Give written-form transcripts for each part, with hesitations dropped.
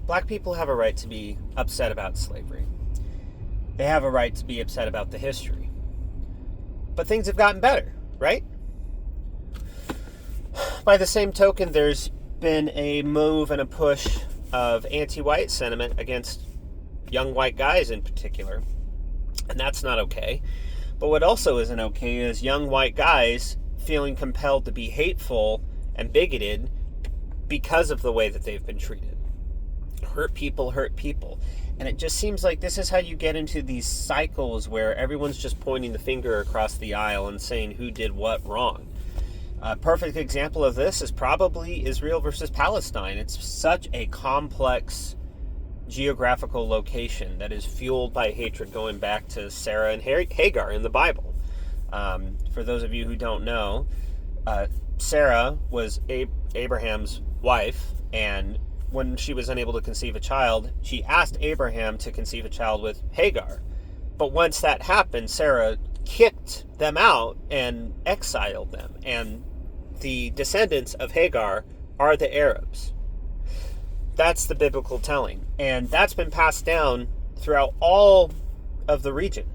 Black people have a right to be upset about slavery. They have a right to be upset about the history. But things have gotten better, right? By the same token, there's been a move and a push of anti-white sentiment against young white guys in particular. And that's not okay. But what also isn't okay is young white guys feeling compelled to be hateful and bigoted because of the way that they've been treated. Hurt people hurt people. And it just seems like this is how you get into these cycles where everyone's just pointing the finger across the aisle and saying who did what wrong. A perfect example of this is probably Israel versus Palestine. It's such a complex geographical location that is fueled by hatred going back to Sarah and Hagar in the Bible. For those of you who don't know, Sarah was Abraham's wife, and when she was unable to conceive a child, she asked Abraham to conceive a child with Hagar. But once that happened, Sarah kicked them out and exiled them. And the descendants of Hagar are the Arabs. That's the biblical telling. And that's been passed down throughout all of the region.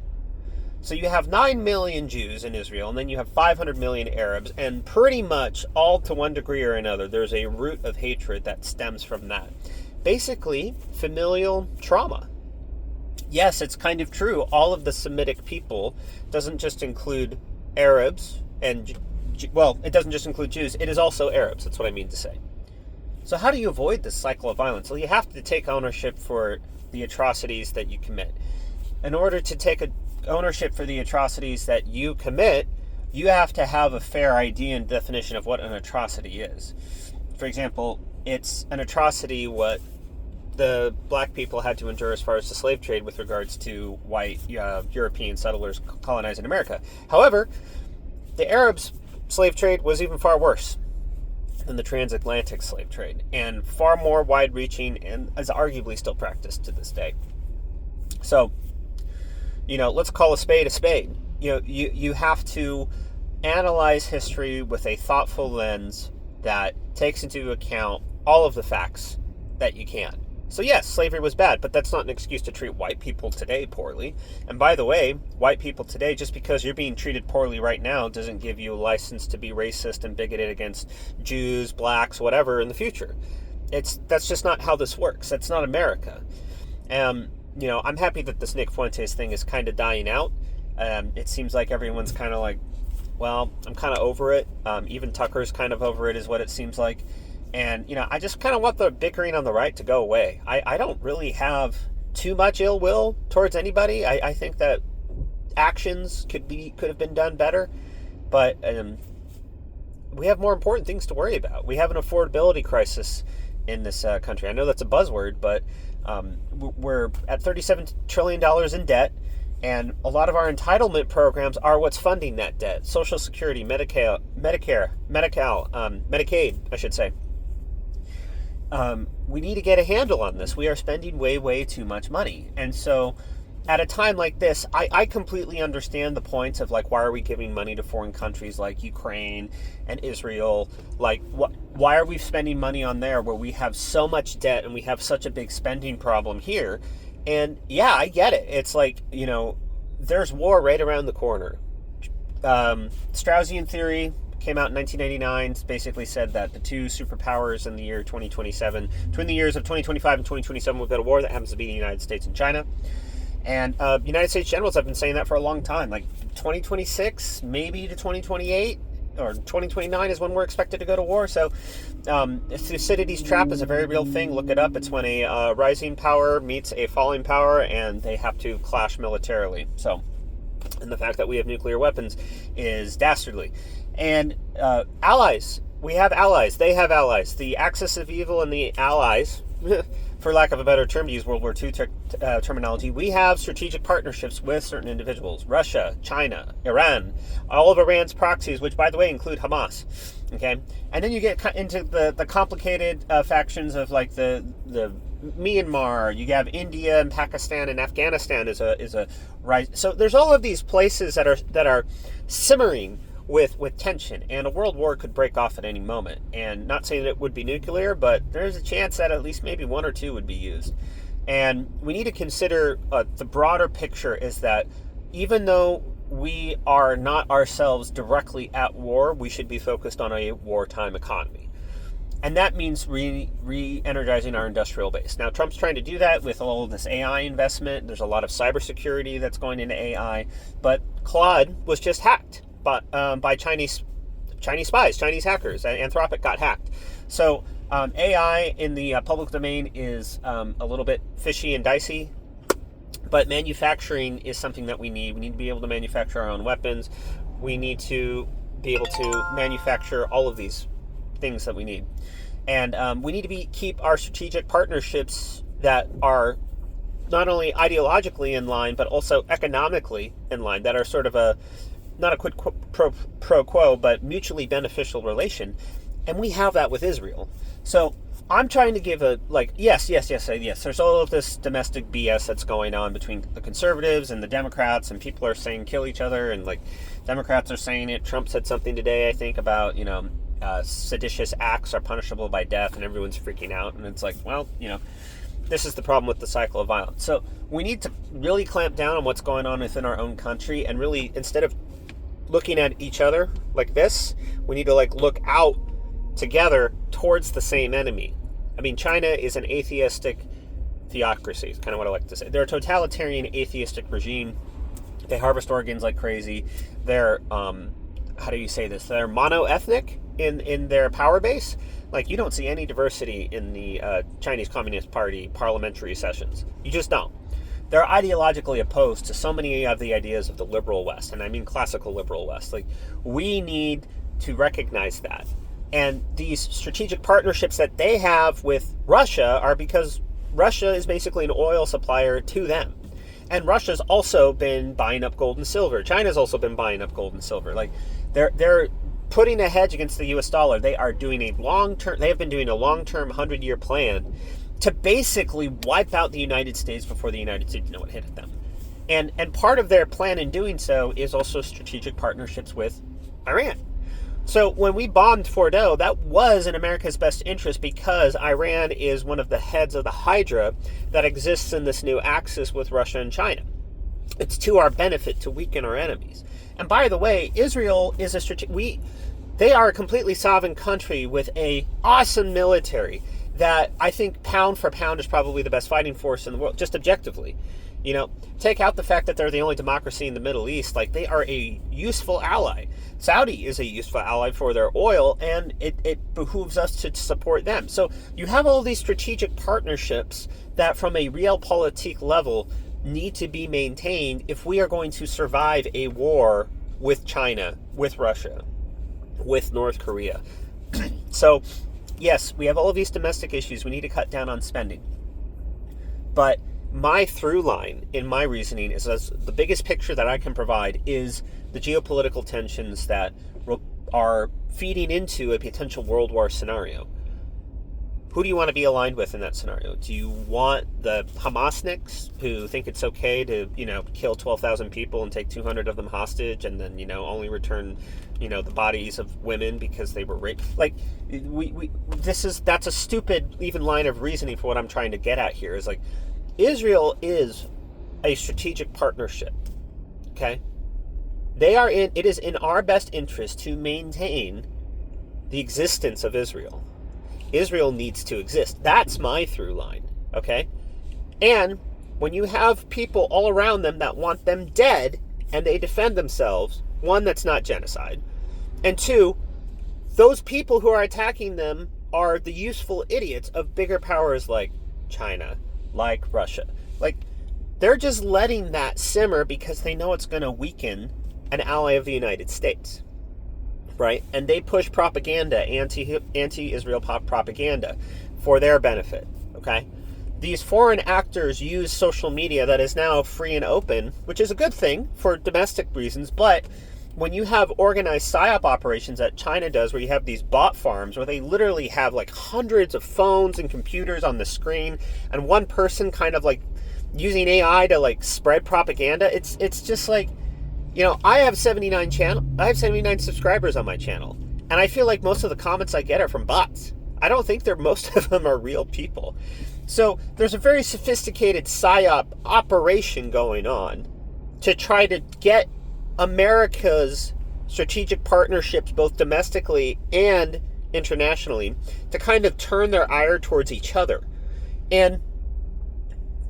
So you have 9 million Jews in Israel, and then you have 500 million Arabs, and pretty much all to one degree or another, there's a root of hatred that stems from that. Basically, familial trauma. Yes, it's kind of true. All of the Semitic people doesn't just include Arabs, and, well, it doesn't just include Jews, it is also Arabs, that's what I mean to say. So how do you avoid this cycle of violence? Well, you have to take ownership for the atrocities that you commit. In order to take ownership for the atrocities that you commit, you have to have a fair idea and definition of what an atrocity is. For example, it's an atrocity what the black people had to endure as far as the slave trade with regards to white European settlers colonizing America. However, the Arabs' slave trade was even far worse than the transatlantic slave trade, and far more wide-reaching, and is arguably still practiced to this day. So, let's call a spade a spade. You have to analyze history with a thoughtful lens that takes into account all of the facts that you can. So yes, slavery was bad, but that's not an excuse to treat white people today poorly. And by the way, white people today, just because you're being treated poorly right now, doesn't give you a license to be racist and bigoted against Jews, blacks, whatever in the future. That's just not how this works. That's not America. I'm happy that this Nick Fuentes thing is kind of dying out. It seems like everyone's kind of like, well, I'm kind of over it. Even Tucker's kind of over it, is what it seems like. And, I just kind of want the bickering on the right to go away. I don't really have too much ill will towards anybody. I think that actions could have been done better. But we have more important things to worry about. We have an affordability crisis in this country. I know that's a buzzword, but we're at $37 trillion in debt, and a lot of our entitlement programs are what's funding that debt. Social Security, Medicaid, I should say. We need to get a handle on this. We are spending way, way too much money. And so at a time like this, I completely understand the points of, like, why are we giving money to foreign countries like Ukraine and Israel? Like, why are we spending money on there where we have so much debt and we have such a big spending problem here? And yeah, I get it. It's like, there's war right around the corner. Straussian theory came out in 1999, basically said that the two superpowers in the year 2027, between the years of 2025 and 2027, we've got a war that happens to be the United States and China. And United States generals have been saying that for a long time, like 2026, maybe to 2028, or 2029 is when we're expected to go to war. So Thucydides' trap is a very real thing. Look it up. It's when a rising power meets a falling power, and they have to clash militarily. So, and the fact that we have nuclear weapons is dastardly. And allies. We have allies. They have allies. The axis of evil and the allies, for lack of a better term to use World War II terminology, we have strategic partnerships with certain individuals. Russia, China, Iran, all of Iran's proxies, which, by the way, include Hamas. Okay? And then you get into the complicated factions of, like, the Myanmar. You have India and Pakistan and Afghanistan is a rise. So there's all of these places that are simmering with tension, and a world war could break off at any moment. And not saying that it would be nuclear, but there's a chance that at least maybe one or two would be used. And we need to consider the broader picture is that even though we are not ourselves directly at war, we should be focused on a wartime economy. And that means re-energizing our industrial base. Now, Trump's trying to do that with all of this AI investment. There's a lot of cybersecurity that's going into AI. But Claude was just hacked by Chinese spies, Chinese hackers. Anthropic got hacked. So AI in the public domain is a little bit fishy and dicey. But manufacturing is something that we need. We need to be able to manufacture our own weapons. We need to be able to manufacture all of these things that we need. And we need to keep our strategic partnerships that are not only ideologically in line, but also economically in line, that are sort of not a quid pro quo, but mutually beneficial relation. And we have that with Israel. So I'm trying to give yes. There's all of this domestic BS that's going on between the conservatives and the Democrats, and people are saying kill each other, and Democrats are saying it. Trump said something today, I think, about, seditious acts are punishable by death, and everyone's freaking out. And it's this is the problem with the cycle of violence. So we need to really clamp down on what's going on within our own country, and really, instead of looking at each other like this, we need to look out together towards the same enemy. I mean, China is an atheistic theocracy. It's kind of what I like to say. They're a totalitarian atheistic regime. They harvest organs like crazy. They're how do you say this? They're mono-ethnic in their power base. You don't see any diversity in the Chinese Communist Party parliamentary sessions. You just don't. They're ideologically opposed to so many of the ideas of the liberal West, and I mean classical liberal West. We need to recognize that. And these strategic partnerships that they have with Russia are because Russia is basically an oil supplier to them. And Russia's also been buying up gold and silver. China's also been buying up gold and silver. They're putting a hedge against the US dollar. They have been doing a long-term 100-year plan to basically wipe out the United States before the United States know what hit them. And part of their plan in doing so is also strategic partnerships with Iran. So when we bombed Fordo, that was in America's best interest because Iran is one of the heads of the Hydra that exists in this new axis with Russia and China. It's to our benefit to weaken our enemies. And by the way, Israel is they are a completely sovereign country with an awesome military that I think pound for pound is probably the best fighting force in the world, just objectively. Take out the fact that they're the only democracy in the Middle East. They are a useful ally. Saudi is a useful ally for their oil, and it behooves us to support them. So you have all these strategic partnerships that from a realpolitik level need to be maintained if we are going to survive a war with China, with Russia, with North Korea. So, yes, we have all of these domestic issues. We need to cut down on spending. But my through line in my reasoning is the biggest picture that I can provide is the geopolitical tensions that are feeding into a potential world war scenario. Who do you want to be aligned with in that scenario? Do you want the Hamasniks who think it's okay to, kill 12,000 people and take 200 of them hostage and then, only return, the bodies of women because they were raped? That's a stupid even line of reasoning for what I'm trying to get at here is Israel is a strategic partnership, okay? It is in our best interest to maintain the existence of Israel. Israel needs to exist. That's my through line, okay? And when you have people all around them that want them dead and they defend themselves, one, that's not genocide. And two, those people who are attacking them are the useful idiots of bigger powers like China, like Russia. They're just letting that simmer because they know it's going to weaken an ally of the United States, right? And they push propaganda, anti-Israel propaganda for their benefit, okay? These foreign actors use social media that is now free and open, which is a good thing for domestic reasons, but when you have organized PSYOP operations that China does, where you have these bot farms where they literally have hundreds of phones and computers on the screen and one person kind of using AI to spread propaganda, it's just I have 79 subscribers on my channel, and I feel like most of the comments I get are from bots. I don't think most of them are real people. So there's a very sophisticated psyop operation going on to try to get America's strategic partnerships, both domestically and internationally, to kind of turn their ire towards each other. And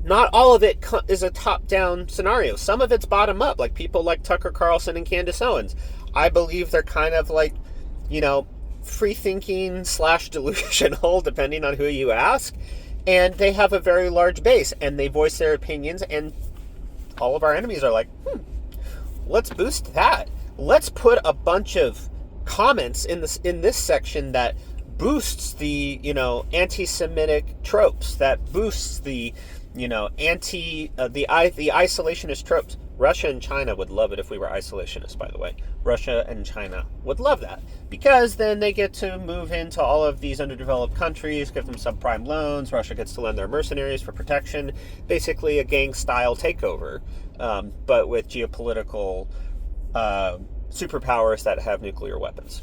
not all of it is a top-down scenario. Some of it's bottom-up, like people like Tucker Carlson and Candace Owens. I believe they're kind of like, free-thinking / delusional, depending on who you ask. And they have a very large base, and they voice their opinions, and all of our enemies are like, let's boost that. Let's put a bunch of comments in this section that boosts the, anti-Semitic tropes, that boosts the, the isolationist tropes. Russia and China would love it if we were isolationists, by the way. Russia and China would love that, because then they get to move into all of these underdeveloped countries, give them subprime loans. Russia gets to lend their mercenaries for protection. Basically a gang-style takeover, but with geopolitical superpowers that have nuclear weapons.